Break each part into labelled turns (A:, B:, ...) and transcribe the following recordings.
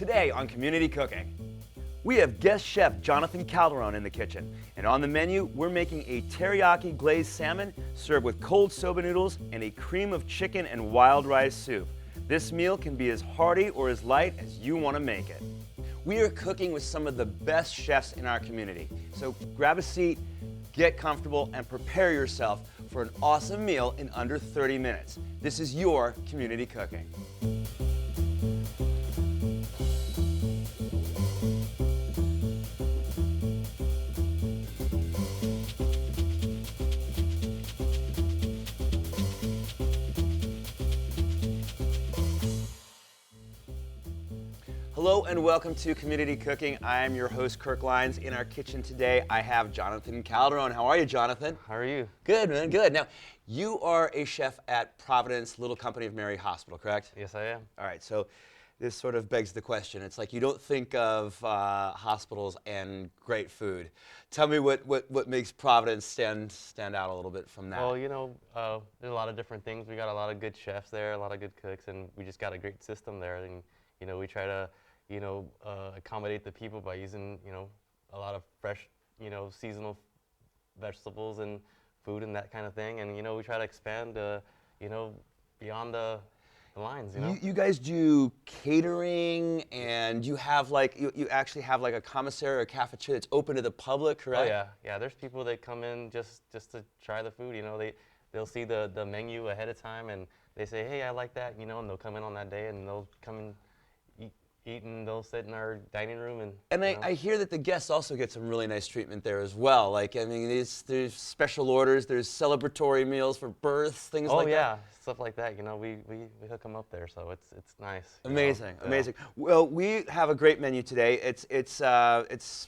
A: Today on Community Cooking, we have guest chef Jonathan Calderon in the kitchen. And on the menu, we're making a teriyaki glazed salmon served with cold soba noodles and a cream of chicken and wild rice soup. This meal can be as hearty or as light as you want to make it. We are cooking with some of the best chefs in our community. So grab a seat, get comfortable, and prepare yourself for an awesome meal in under 30 minutes. This is your Community Cooking. Hello and welcome to Community Cooking. I am your host, Kirk Leins. In our kitchen today, I have Jonathan Calderon. How are you, Jonathan?
B: How are you?
A: Good, man, good. Now, you are a chef at Providence Little Company of Mary Hospital, correct?
B: Yes, I am.
A: All right, so this sort of begs the question. It's like you don't think of hospitals and great food. Tell me what makes Providence stand out a little bit from that.
B: Well, you know, there's a lot of different things. We got a lot of good chefs there, a lot of good cooks, and we just got a great system there. And, you know, we try to accommodate the people by using, a lot of fresh, seasonal vegetables and food and that kind of thing. And, we try to expand, beyond the lines,
A: You guys do catering, and you have you actually have like a commissary or a cafeteria that's open to the public, correct?
B: Oh yeah, yeah. There's people that come in just to try the food. They'll see the menu ahead of time, and they say, hey, I like that, and they'll come in on that day, and they'll come and eat, and they'll sit in our dining room. And
A: I hear that the guests also get some really nice treatment there as well. Like, I mean, there's special orders, there's celebratory meals for births, things like that.
B: Oh yeah, stuff like that. We hook them up there, so it's nice.
A: Amazing, amazing. Well, we have a great menu today. It's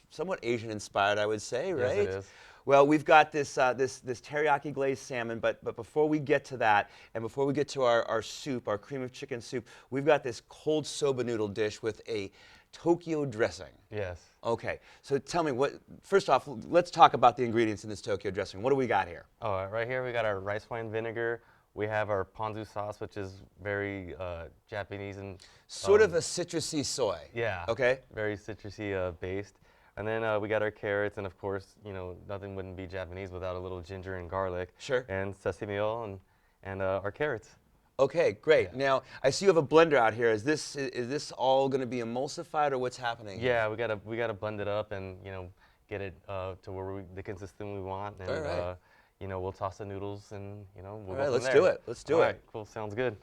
A: somewhat Asian inspired, I would say, right?
B: Yes, it is.
A: Well, we've got this teriyaki glazed salmon, but before we get to that, and before we get to our soup, our cream of chicken soup, we've got this cold soba noodle dish with a Tokyo dressing.
B: Yes.
A: Okay, so tell me, first off, let's talk about the ingredients in this Tokyo dressing. What do we got here?
B: Oh, right here we got our rice wine vinegar. We have our Ponzu sauce, which is very Japanese and
A: sort of a citrusy soy.
B: Yeah.
A: Okay.
B: Very citrusy based. And then we got our carrots, and of course, nothing wouldn't be Japanese without a little ginger and garlic.
A: Sure.
B: And sesame oil and our carrots.
A: Okay, great.
B: Yeah.
A: Now, I see you have a blender out here. Is this all going to be emulsified, or what's happening?
B: Yeah, we gotta blend it up and get it to where the consistency we want. And
A: all right.
B: we'll toss the noodles and we'll
A: all
B: go
A: right,
B: from
A: let's
B: there.
A: do it. Let's do it.
B: All right, cool. Sounds good.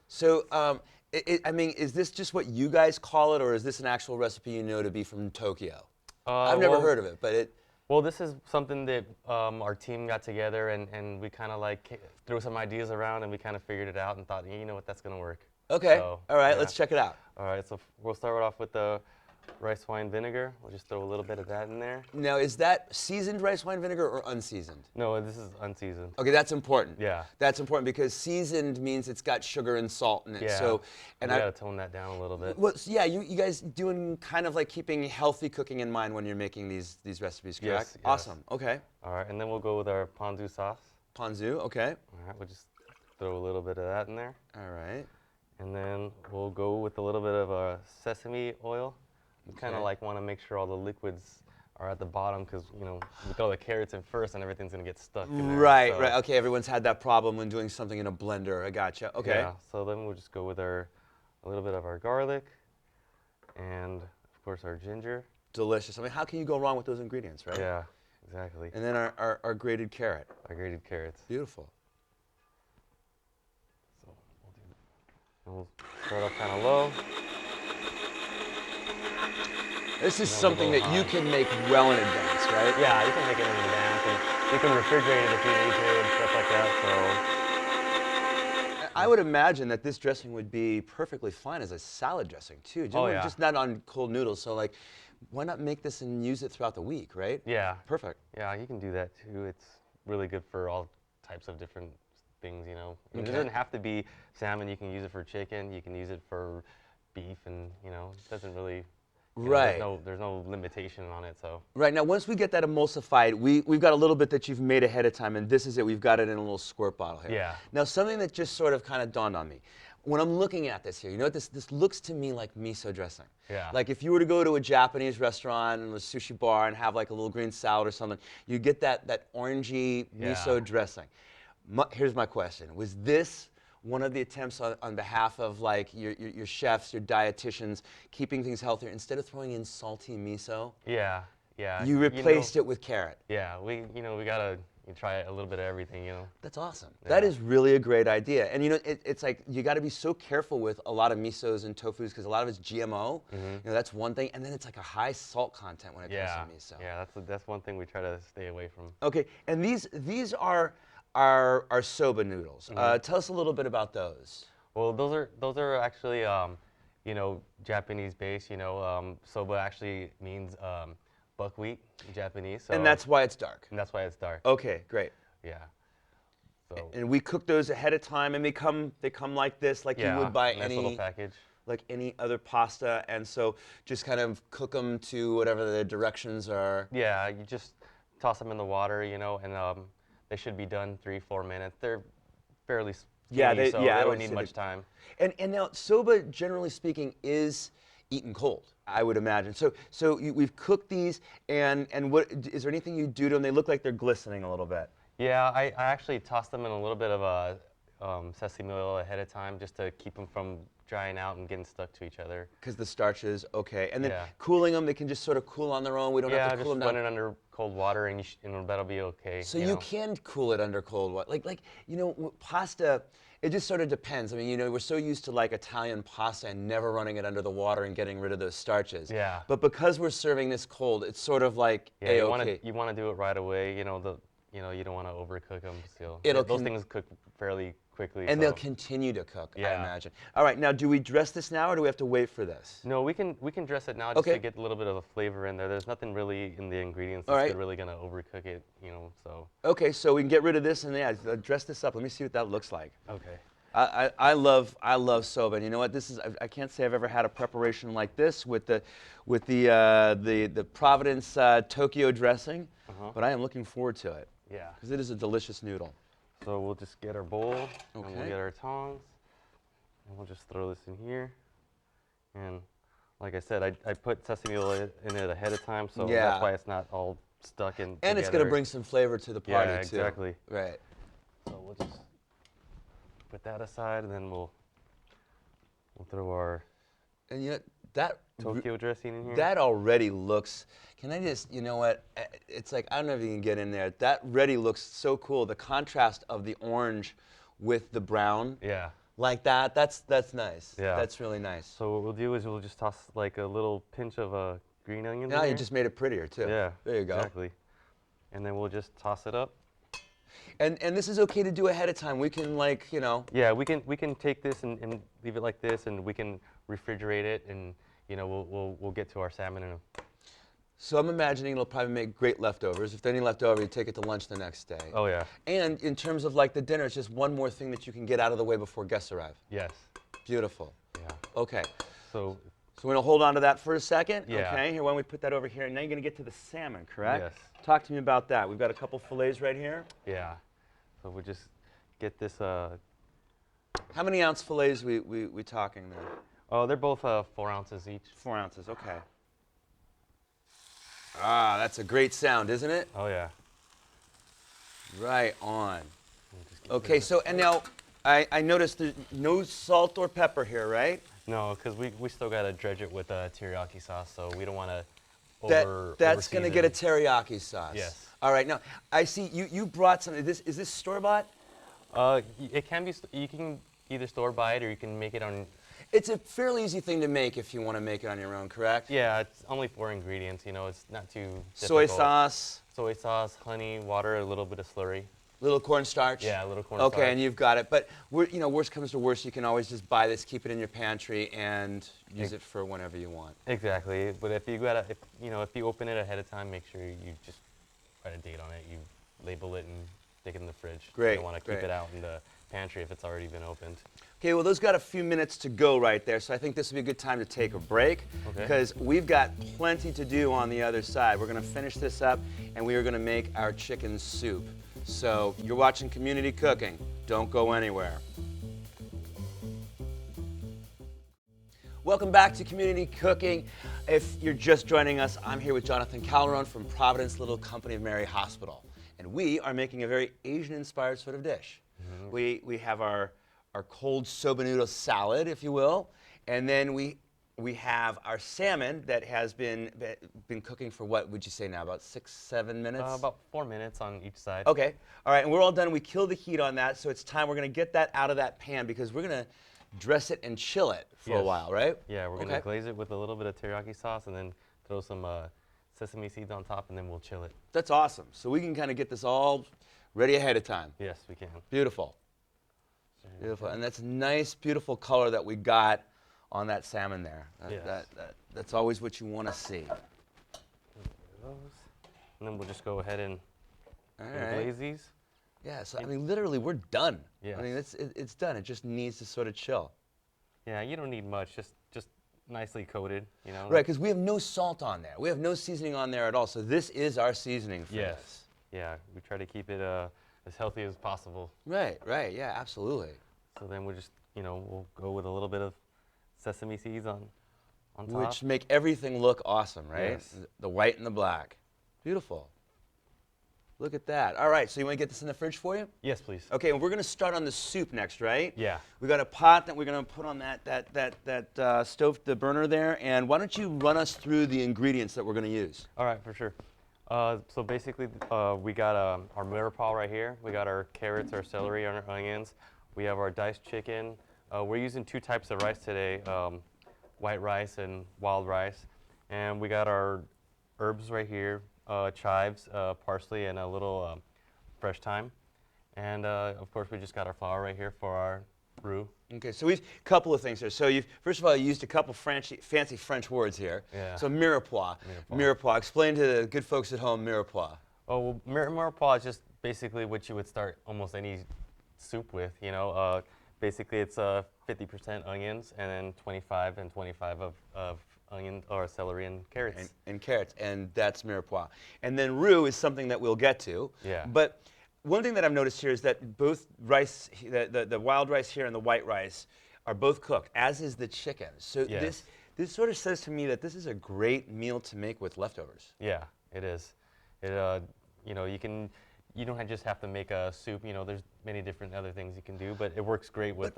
A: So, I mean, is this just what you guys call it, or is this an actual recipe you know to be from Tokyo? I've never heard of it, but it...
B: Well, this is something that our team got together, and we kind of threw some ideas around, and we kind of figured it out and thought, you know what, that's going to work.
A: Okay,
B: so,
A: all right,
B: yeah.
A: let's check it out.
B: All right, so we'll start off with the rice wine vinegar. We'll just throw a little bit of that in there.
A: Now, is that seasoned rice wine vinegar or unseasoned?
B: No, this is unseasoned.
A: Okay, that's important.
B: Yeah.
A: That's important because seasoned means it's got sugar and salt in it.
B: Yeah,
A: so, and
B: we got to tone that down a little bit.
A: Well, so yeah, you guys doing kind of like keeping healthy cooking in mind when you're making these recipes, correct?
B: Yes.
A: Awesome, okay.
B: All right, and then we'll go with our Ponzu sauce.
A: Ponzu, okay.
B: All right, we'll just throw a little bit of that in there.
A: All right.
B: And then we'll go with a little bit of sesame oil. We kind of want to make sure all the liquids are at the bottom because, we throw the carrots in first and everything's going to get stuck in there.
A: Right, right. Okay, everyone's had that problem when doing something in a blender. I gotcha. Okay.
B: Yeah, so then we'll just go with a little bit of our garlic and, of course, our ginger.
A: Delicious. I mean, how can you go wrong with those ingredients, right?
B: Yeah, exactly.
A: And then our grated carrot.
B: Our grated carrots.
A: Beautiful.
B: So we'll do that. And we'll start off kind of low.
A: This is something that you can make well in advance, right?
B: Yeah, you can make it in advance, and you can refrigerate it if you need to and stuff like that. So
A: I would imagine that this dressing would be perfectly fine as a salad dressing too.
B: Yeah.
A: Just not on cold noodles. So why not make this and use it throughout the week, right?
B: Yeah.
A: Perfect.
B: Yeah, you can do that too. It's really good for all types of different things,
A: Okay.
B: It doesn't have to be salmon. You can use it for chicken. You can use it for beef, and it doesn't really.
A: Right.
B: There's no limitation on it, so.
A: Right, now once we get that emulsified, we've got a little bit that you've made ahead of time, and this is it. We've got it in a little squirt bottle here.
B: Yeah.
A: Now something that just sort of kind of dawned on me. when I'm looking at this here, you know what this looks to me like miso dressing.
B: Yeah.
A: Like if you were to go to a Japanese restaurant and a sushi bar and have like a little green salad or something, you get that orangey miso dressing. Here's my question. Was this one of the attempts on behalf of like your chefs, your dietitians, keeping things healthier, instead of throwing in salty miso?
B: Yeah, yeah.
A: You replaced it with carrot.
B: Yeah, we gotta try a little bit of everything,
A: That's awesome.
B: Yeah.
A: That is really a great idea. And it's like you got to be so careful with a lot of misos and tofus because a lot of it's GMO. That's one thing. And then it's like a high salt content when it comes to miso.
B: Yeah, that's one thing we try to stay away from.
A: Okay, and these are soba noodles. Tell us a little bit about those.
B: Well, those are actually Japanese based. Soba actually means buckwheat in Japanese. So,
A: And that's why it's dark.
B: And that's why it's dark.
A: Okay, great.
B: Yeah. So.
A: And we cook those ahead of time, and they come like this, like you would buy
B: nice little package.
A: Like any other pasta. And so just kind of cook them to whatever the directions are.
B: Yeah, you just toss them in the water, and they should be done 3-4 minutes. They're fairly skinny, so they don't need much time. And
A: now soba, generally speaking, is eaten cold, I would imagine. So we've cooked these, and what is there anything you do to them? They look like they're glistening a little bit.
B: Yeah, I actually toss them in a little bit of sesame oil ahead of time just to keep them from drying out and getting stuck to each other.
A: Because the starch is okay. And then cooling them, they can just sort of cool on their own. We don't have to cool them down.
B: Yeah, just run it under cold water and that'll be okay.
A: So you can cool it under cold water. Like pasta, it just sort of depends. I mean, we're so used to like Italian pasta and never running it under the water and getting rid of those starches.
B: Yeah.
A: But because we're serving this cold, it's sort of like A-okay.
B: You want to do it right away. You don't want to overcook them. So those things cook fairly quickly.
A: And they'll continue to cook, I imagine. All right, now do we dress this now or do we have to wait for this?
B: No, we can dress it now just to get a little bit of a flavor in there. There's nothing really in the ingredients that's really going to overcook it, so.
A: Okay, so we can get rid of this and dress this up. Let me see what that looks like.
B: Okay.
A: I love soba, and you know what? I can't say I've ever had a preparation like this with the Providence Tokyo dressing, but I am looking forward to it.
B: Yeah.
A: Because it is a delicious noodle.
B: So we'll just get our bowl, and we'll get our tongs, and we'll just throw this in here. And like I said, I put sesame oil in it ahead of time, so that's why it's not all stuck in
A: And it's going to bring some flavor to the party,
B: too.
A: Yeah,
B: exactly.
A: Right.
B: So we'll just put that aside, and then we'll throw our Tokyo dressing in here.
A: That already looks, can I just, you know what, it's like, I don't know if you can get in there. That already looks so cool. The contrast of the orange with the brown.
B: Yeah.
A: Like that, that's nice.
B: Yeah.
A: That's really nice.
B: So what we'll do is we'll just toss like a little pinch of green onion in
A: Now
B: there.
A: you just made it prettier too.
B: Yeah.
A: There you go.
B: Exactly. And then we'll just toss it up.
A: And this is okay to do ahead of time. We can
B: Yeah, we can take this and leave it like this, and we can refrigerate it, and we'll get to our salmon in a.
A: So I'm imagining it'll probably make great leftovers. If there's any left over, you take it to lunch the next day.
B: Oh yeah.
A: And in terms of like the dinner, it's just one more thing that you can get out of the way before guests arrive.
B: Yes.
A: Beautiful.
B: Yeah.
A: Okay.
B: So
A: we're gonna hold on to that for a second.
B: Yeah.
A: Okay. Here, why don't we put that over here? Now you're gonna get to the salmon, correct?
B: Yes.
A: Talk to me about that. We've got a couple fillets right here.
B: Yeah. So we'll just get this.
A: How many ounce fillets we talking there?
B: Oh, they're both 4 ounces each.
A: 4 ounces. Okay. Ah, that's a great sound, isn't it?
B: Oh yeah.
A: Right on. Okay. So and now I noticed there's no salt or pepper here, right?
B: No, because we still gotta dredge it with teriyaki sauce, so we don't want to
A: That's going to get a teriyaki sauce.
B: Yes.
A: All right. Now, I see you brought some. Is this store-bought?
B: It can be. You can either store-buy it or you can make it on.
A: It's a fairly easy thing to make if you want to make it on your own, correct?
B: Yeah, it's only 4 ingredients. It's not too difficult.
A: Soy sauce.
B: Soy sauce, honey, water, a little bit of slurry.
A: Little cornstarch.
B: Yeah, a little cornstarch.
A: Okay, and you've got it. But worst comes to worst, you can always just buy this, keep it in your pantry, and use it for whenever you want.
B: Exactly. But if you open it ahead of time, make sure you just write a date on it. You label it and stick it in the fridge.
A: Great.
B: You don't want to keep it out in the pantry if it's already been opened.
A: Okay, well, those got a few minutes to go right there, so I think this would be a good time to take a break because we've got plenty to do on the other side. We're going to finish this up, and we are going to make our chicken soup. So you're watching Community Cooking. Don't go anywhere. Welcome back to Community Cooking. If you're just joining us, I'm here with Jonathan Calderon from Providence Little Company of Mary Hospital. And we are making a very Asian-inspired sort of dish. Mm-hmm. We have our cold soba noodle salad, if you will, and then we have our salmon that has been cooking for what would you say now, about 6-7 minutes?
B: About 4 minutes on each side.
A: Okay, all right, and we're all done. We killed the heat on that, so it's time. We're gonna get that out of that pan because we're gonna dress it and chill it for a while, right?
B: Yeah, we're gonna glaze it with a little bit of teriyaki sauce and then throw some sesame seeds on top and then we'll chill it.
A: That's awesome. So we can kind of get this all ready ahead of time.
B: Yes, we can.
A: Beautiful. Beautiful, and that's a nice, beautiful color that we got on that salmon there. That's always what you want to see.
B: And then we'll just go ahead and glaze these.
A: Yeah, so I mean, literally, we're done.
B: Yes.
A: I mean, it's done. It just needs to sort of chill.
B: Yeah, you don't need much. Just nicely coated, you know.
A: Right, because we have no salt on there. We have no seasoning on there at all. So this is our seasoning for this.
B: Yeah, we try to keep it as healthy as possible.
A: Right. Yeah, absolutely.
B: So then we'll just, we'll go with a little bit of sesame seeds on top.
A: Which make everything look awesome, right?
B: Yes.
A: The white and the black. Beautiful. Look at that. All right, so you want to get this in the fridge for you?
B: Yes, please.
A: Okay, and we're going to start on the soup next, right?
B: Yeah.
A: We got a pot that we're going to put on that stove, the burner there. And why don't you run us through the ingredients that we're going to use?
B: All right, for sure. So basically, we got our mirepoix right here. We got our carrots, our celery, and our onions. We have our diced chicken. We're using 2 types of rice today, white rice and wild rice. And we got our herbs right here, chives, parsley, and a little fresh thyme. And of course, we just got our flour right here for our roux.
A: Okay, so we've a couple of things here. So you've first of all you used a couple fancy French words here.
B: Yeah.
A: So mirepoix. Mirepoix. Explain to the good folks at home mirepoix.
B: Oh, well, mirepoix is just basically what you would start almost any soup with. Basically it's 50% onions and then 25 and 25 of onion or celery and carrots.
A: And carrots, and that's mirepoix. And then roux is something that we'll get to.
B: Yeah.
A: But one thing that I've noticed here is that both rice, the wild rice here and the white rice, are both cooked, as is the chicken. So this sort of says to me that this is a great meal to make with leftovers.
B: Yeah, it is. You don't just have to make a soup. There's many different other things you can do, but it works great with.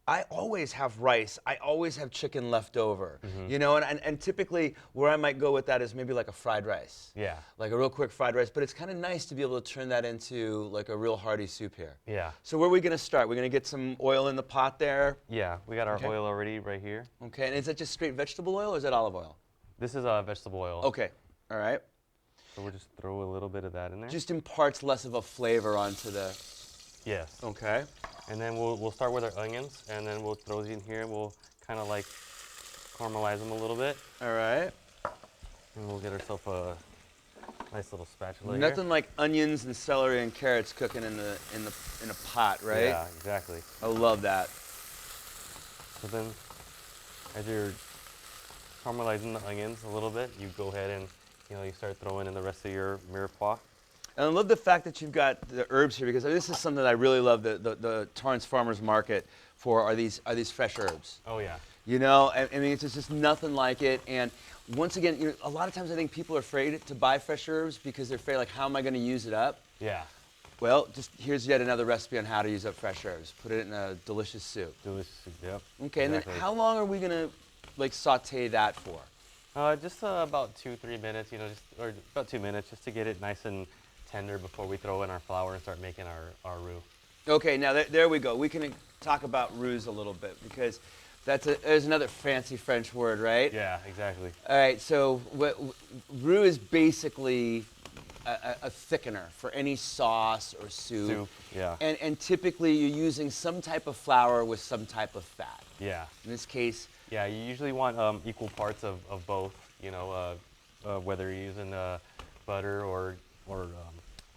A: I always have rice. I always have chicken left over. Mm-hmm. And typically where I might go with that is maybe like a fried rice.
B: Yeah.
A: Like a real quick fried rice. But it's kind of nice to be able to turn that into like a real hearty soup here.
B: Yeah.
A: So where are we going to start? We're going to get some oil in the pot there.
B: Yeah, we got our oil already right here.
A: Okay, and is that just straight vegetable oil or is that olive oil?
B: This is vegetable oil.
A: Okay, all right.
B: So we'll just throw a little bit of that in there.
A: Just imparts less of a flavor onto the...
B: Yes.
A: Okay.
B: And then we'll start with our onions, and then we'll throw these in here, and we'll kind of like caramelize them a little bit.
A: All right.
B: And we'll get ourselves a nice little spatula
A: Nothing
B: here.
A: like onions and celery and carrots cooking in a pot, right?
B: Yeah, exactly.
A: I love that.
B: So then, as you're caramelizing the onions a little bit, you go ahead and you start throwing in the rest of your mirepoix.
A: And I love the fact that you've got the herbs here because this is something that I really love the Torrance Farmers Market for are these fresh herbs.
B: Oh yeah.
A: I mean it's just nothing like it. And once again, a lot of times I think people are afraid to buy fresh herbs because they're afraid like how am I going to use it up?
B: Yeah.
A: Well, just here's yet another recipe on how to use up fresh herbs. Put it in a delicious soup.
B: Delicious soup. Yep.
A: Okay, exactly. And then how long are we going to like saute that for?
B: Just about 2-3 minutes, or about 2 minutes, just to get it nice and tender before we throw in our flour and start making our roux.
A: Okay, now there we go. We can talk about roux a little bit because there's another fancy French word, right?
B: Yeah, exactly.
A: All right, so roux is basically a thickener for any sauce or soup.
B: Yeah.
A: And typically you're using some type of flour with some type of fat.
B: Yeah.
A: In this case.
B: Yeah, you usually want equal parts of both. Whether you're using butter or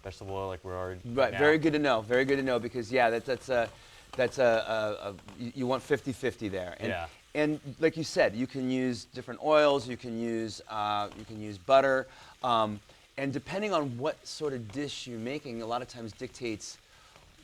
B: vegetable oil like we're already.
A: Right.
B: Now.
A: Very good to know. Very good to know because that's you want 50-50 there. And,
B: yeah.
A: And like you said, you can use different oils. You can use butter. And depending on what sort of dish you're making, a lot of times dictates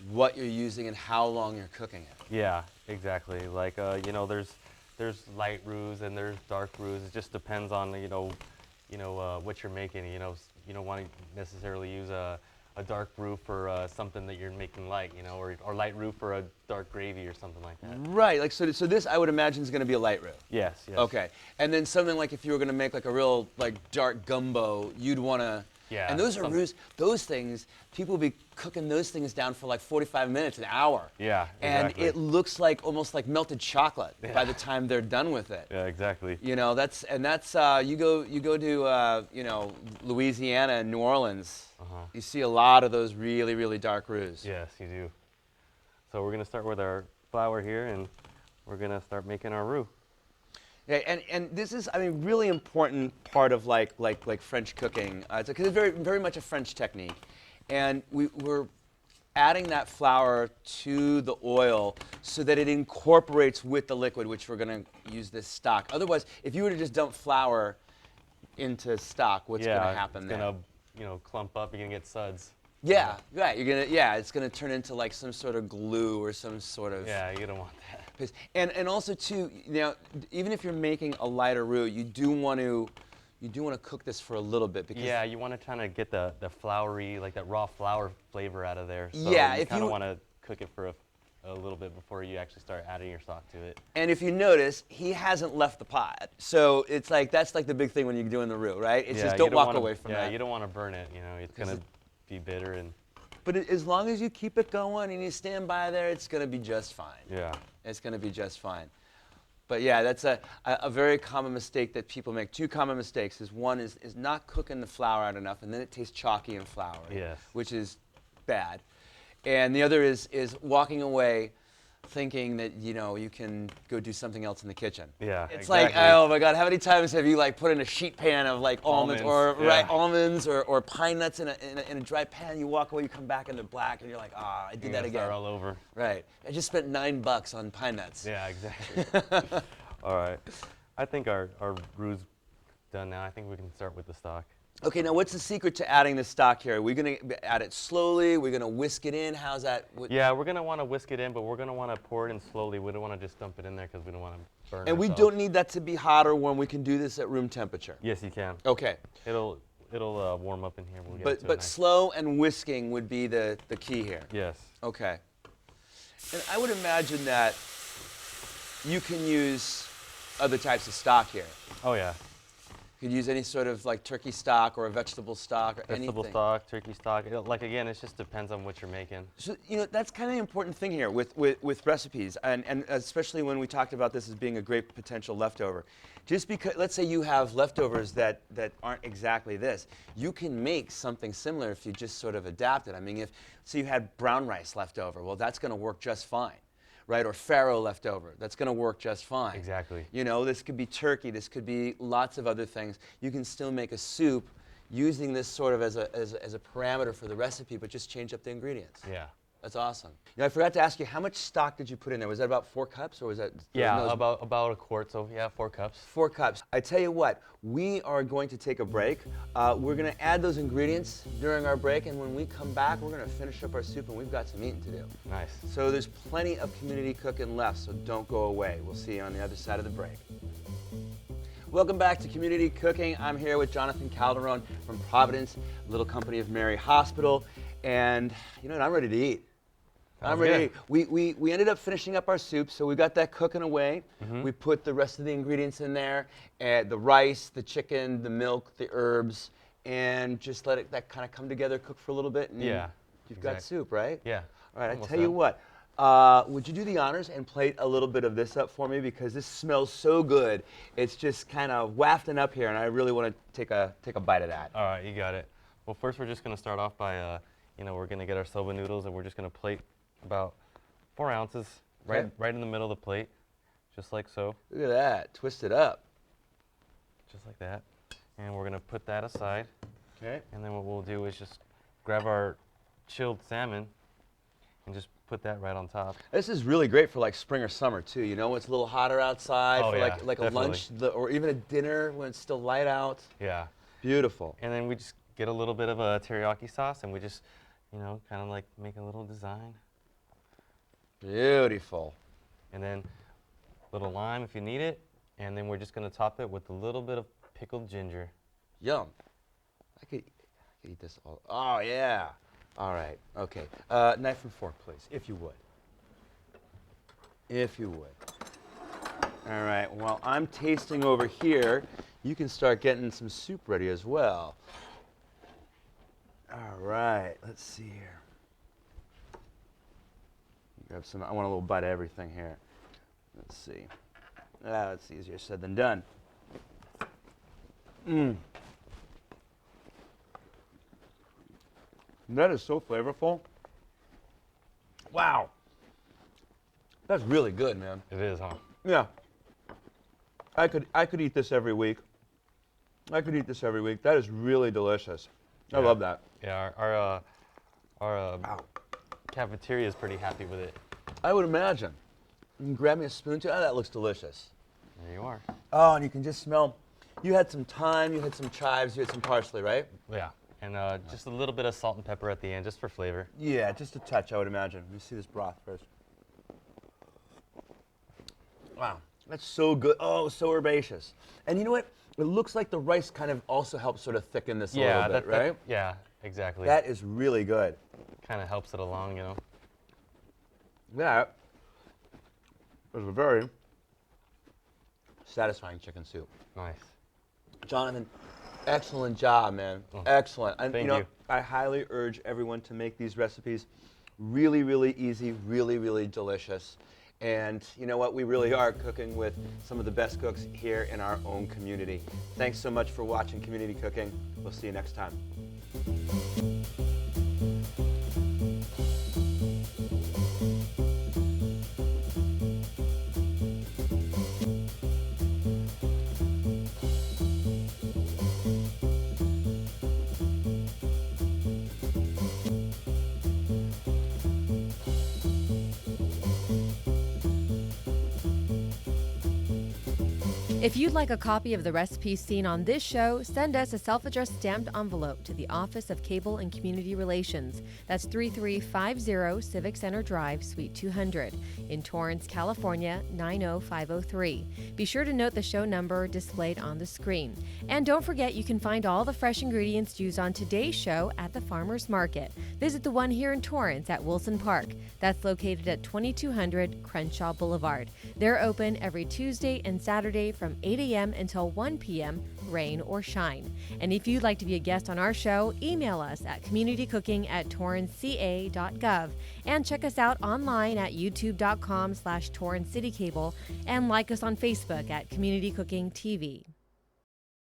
A: what you're using and how long you're cooking it.
B: Yeah, exactly. Like, there's there's light roux and there's dark roux. It just depends on what you're making. You don't want to necessarily use a dark roux for something that you're making light, or light roux for a dark gravy or something like that.
A: Right. Like so this I would imagine is going to be a light roux.
B: Yes. Yes.
A: Okay. And then something like if you were going to make like a real like dark gumbo, you'd want to.
B: Yeah.
A: And those are roux. Those things, people will be cooking those things down for like 45 minutes, an hour.
B: Yeah.
A: And
B: Exactly.
A: it looks like almost like melted chocolate by the time they're done with it.
B: Yeah. Exactly.
A: You go to Louisiana and New Orleans. You see a lot of those really, really dark roux.
B: Yes, you do. So we're gonna start with our flour here, and we're gonna start making our roux.
A: Yeah, and this is, I mean, really important part of like French cooking. Because it's very, very much a French technique, and we're adding that flour to the oil so that it incorporates with the liquid, which we're going to use this stock. Otherwise, if you were to just dump flour into stock, what's going to happen there?
B: It's gonna, clump up. You're gonna get suds.
A: Yeah, right. It's gonna turn into like some sort of glue or some sort of.
B: Yeah, you don't want that.
A: And also too, even if you're making a lighter roux, you do want to cook this for a little bit because.
B: Yeah, you want to kind of get the floury, like that raw flour flavor out of there. So
A: yeah,
B: you
A: if
B: kind
A: you
B: of want to cook it for a little bit before you actually start adding your stock to it.
A: And if you notice, he hasn't left the pot, so it's like that's like the big thing when you're doing the roux, right? It's just don't walk away from that.
B: Yeah, you don't want to burn it. It's gonna be bitter and.
A: But as long as you keep it going and you stand by there, it's going to be just fine.
B: Yeah.
A: It's going to be just fine. But yeah, that's a very common mistake that people make. Two common mistakes is one is not cooking the flour out enough, and then it tastes chalky and floury,
B: Yes.
A: which is bad. And the other is walking away thinking that you can go do something else in the kitchen.
B: Yeah,
A: It's
B: exactly.
A: like, oh my God, how many times have you like put in a sheet pan of like almonds
B: Almonds,
A: or pine nuts in a dry pan? You walk away, you come back and they're black, and you're like, I did that again.
B: Start all over.
A: Right. I just spent $9 on pine nuts.
B: Yeah, exactly. All right. I think our roux's done now. I think we can start with the stock.
A: Okay, now what's the secret to adding the stock here? Are we going to add it slowly? We're going to whisk it in? How's that?
B: Yeah, we're going to want to whisk it in, but we're going to want to pour it in slowly. We don't want to just dump it in there because we don't want to burn it.
A: And we don't need that to be hot or warm. We can do this at room temperature.
B: Yes, you can.
A: Okay.
B: It'll warm up in here. We'll get
A: But slow and whisking would be the key here.
B: Yes.
A: Okay. And I would imagine that you can use other types of stock here.
B: Oh, yeah.
A: You could use any sort of like turkey stock or a vegetable stock or
B: Vegetable
A: anything.
B: stock, turkey stock. Like again, it just depends on what you're making.
A: So that's kind of the important thing here with recipes, and especially when we talked about this as being a great potential leftover. Just because, let's say you have leftovers that aren't exactly this, you can make something similar if you just sort of adapt it. I mean, so you had brown rice left over, well, that's going to work just fine. Right, or farro left over. That's going to work just fine.
B: Exactly.
A: This could be turkey. This could be lots of other things. You can still make a soup using this sort of as a parameter for the recipe, but just change up the ingredients.
B: Yeah.
A: That's awesome. I forgot to ask you, how much stock did you put in there? Was that about 4 cups, or was that?
B: Yeah, about a quart. So yeah, 4 cups.
A: 4 cups. I tell you what, we are going to take a break. We're going to add those ingredients during our break, and when we come back, we're going to finish up our soup, and we've got some eating to do.
B: Nice.
A: So there's plenty of community cooking left, so don't go away. We'll see you on the other side of the break. Welcome back to Community Cooking. I'm here with Jonathan Calderon from Providence, Little Company of Mary Hospital, and I'm ready to eat. I'm ready. We ended up finishing up our soup, so we got that cooking away. Mm-hmm. We put the rest of the ingredients in there, the rice, the chicken, the milk, the herbs, and just let that kind of come together, cook for a little bit, and you've got soup, right?
B: Yeah.
A: All right, I tell you what, would you do the honors and plate a little bit of this up for me, because this smells so good. It's just kind of wafting up here, and I really want to take a bite of that.
B: All right, you got it. Well, first we're just going to start off by, we're going to get our soba noodles, and we're just going to plate about 4 ounces right in the middle of the plate, just like so.
A: Look at that, twist it up.
B: Just like that. And we're going to put that aside.
A: Okay.
B: And then what we'll do is just grab our chilled salmon and just put that right on top.
A: This is really great for like spring or summer too. It's a little hotter outside for like a lunch or even a dinner when it's still light out.
B: Yeah.
A: Beautiful.
B: And then we just get a little bit of a teriyaki sauce, and we just, kind of like make a little design.
A: Beautiful.
B: And then little lime if you need it, and then we're just gonna top it with a little bit of pickled ginger.
A: Yum. I could eat this all. Oh, yeah. All right. Okay. Knife and fork, please, if you would. If you would. All right. While I'm tasting over here, you can start getting some soup ready as well. All right. Let's see here. Grab some. I want a little bite of everything here. Let's see. That's easier said than done. That is so flavorful. Wow. That's really good, man.
B: It is, huh?
A: Yeah. I could eat this every week. I could eat this every week. That is really delicious. I love that.
B: Yeah, our cafeteria is pretty happy with it.
A: I would imagine. You can grab me a spoon too. Oh, that looks delicious.
B: There you are.
A: Oh, and you can just smell. You had some thyme, you had some chives, you had some parsley, right?
B: Yeah, and just a little bit of salt and pepper at the end, just for flavor.
A: Yeah, just a touch, I would imagine. Let me see this broth first. Wow, that's so good. Oh, so herbaceous. And you know what? It looks like the rice kind of also helps sort of thicken this a little bit, right?
B: Yeah, exactly.
A: That is really good.
B: Kind of helps it along, you know.
A: That is a very satisfying chicken soup.
B: Nice.
A: Jonathan, excellent job, man. Excellent. And
B: Thank
A: you know,
B: you.
A: I highly urge everyone to make these recipes. Really, really easy, really, really delicious. And you know what? We really are cooking with some of the best cooks here in our own community. Thanks so much for watching Community Cooking. We'll see you next time.
C: If you'd like a copy of the recipes seen on this show, send us a self-addressed stamped envelope to the Office of Cable and Community Relations. That's 3350 Civic Center Drive, Suite 200, in Torrance, California, 90503. Be sure to note the show number displayed on the screen. And don't forget, you can find all the fresh ingredients used on today's show at the Farmers Market. Visit the one here in Torrance at Wilson Park. That's located at 2200 Crenshaw Boulevard. They're open every Tuesday and Saturday from 8 a.m. until 1 p.m., rain or shine. And if you'd like to be a guest on our show, email us at communitycooking@torranceca.gov and check us out online at youtube.com/TorranceCityCable and like us on Facebook at Community Cooking TV.